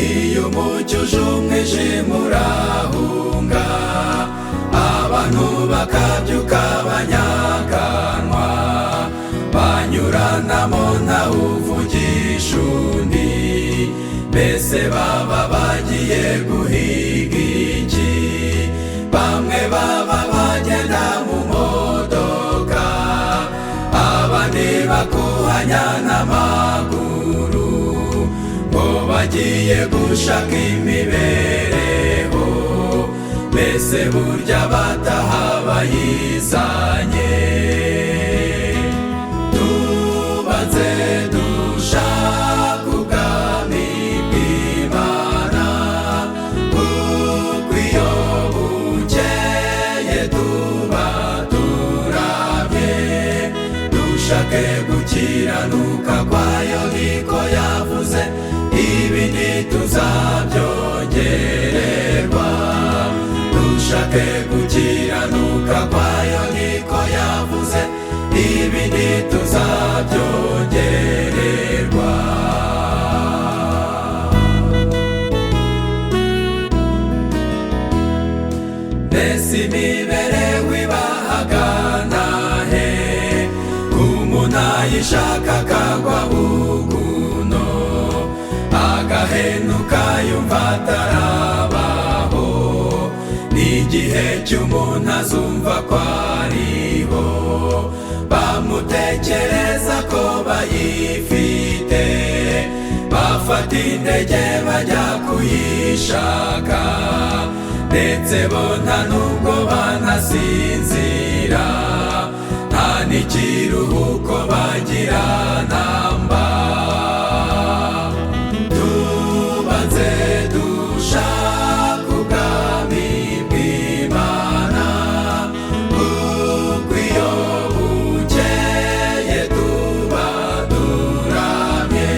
iyo umucyo uje umwijima urahunga, abantu bakabyuka banyaganwa, banyuranamo ntawe uvugisha undi, mbese baba bagiye guhiga iki? Bamwe baba bagenda mu modoka, abandi bakuhanya n'amaguru, ngo bagiye gushaka imibereho, mbese burya bataha bayizanye. Tubanze dushaka ubwami bw'Imana, kuko iyo bukeye tuba turamye, dushake gukiranuka kwayo niko yavuze, ibindi tuzabyongererwa. Dushake gukiranuka kwayo niko yavuze, ibindi tuzabyongererwa. Mbese imibereho ibahagana he? Umuntu ayishaka akagwa buguno, agahenuka yumva atarabaho, n'igihe cy'umuntu azumva ko ariho, bamutekereza ko bayifite, bafata indege bajya kuyishaka, ndetse bo nta nubwo banasinzira, nta n'ikiruhuko bagira namba. Tubanze dushaka ubwami bw'Imana, kuko iyo bukeye tuba turamye,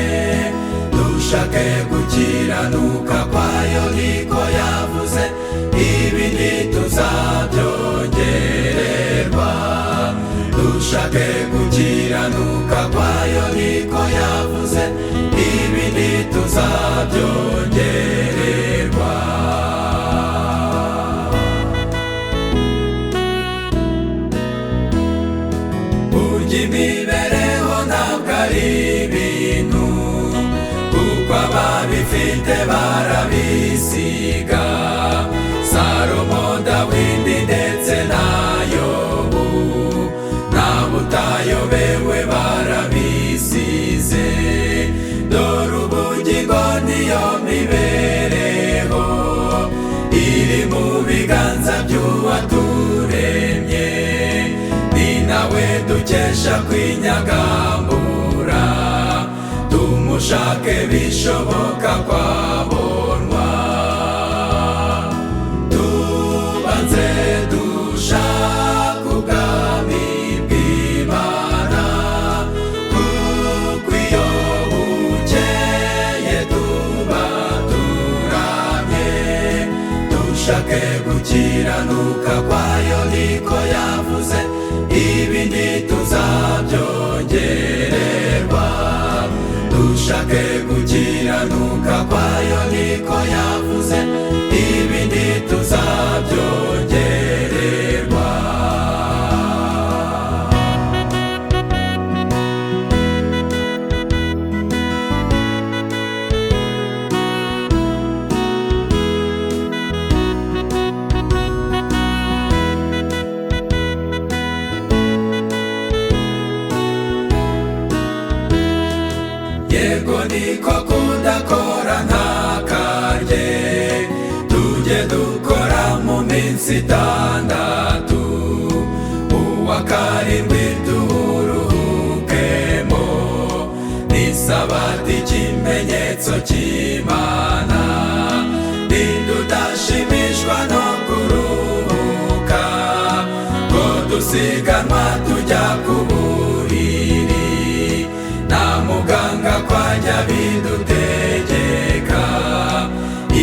dushake gukiranuka kwayo niko yavuze, ibindi tuzabyongererwa. Dushake gukiranuka kwayo niko yavuze, ibindi tuzabyongererwa. Burya imibereho ntabwo ari ibintu, kuko ababifite barabisiga. Salomo, Dawidi ndetse na Yobu, n'abutayobewe barabisize. Dore ubugingo niyo mibereho, iri mu biganza by'uwaturemye, ni nawe dukesha kwinyagambura, tumushake bishoboka kwabonwa. Tubanze dushaka ubwami bw'Imana, kuko iyo bukeye tuba turamye, dushake gukiranuka kwayo niko yavuze, ibindi tuzabyongererwa. Dushake gukiranuka kwayo niko yavuze, ibindi tuzabyongererwa. Yego niko kudakora ntakarye, tujye dukora mu minsi itandatu, uwa karindwi turuhukemo, ni Sabati ikimenyetso cy'Imana. Ninde udashimishwa no kuruhuka, ngo dusiganwa tujya ku buriri, nta muganga kwajya bidutegeka,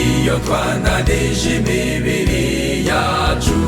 iyo twananije imibiri yacu.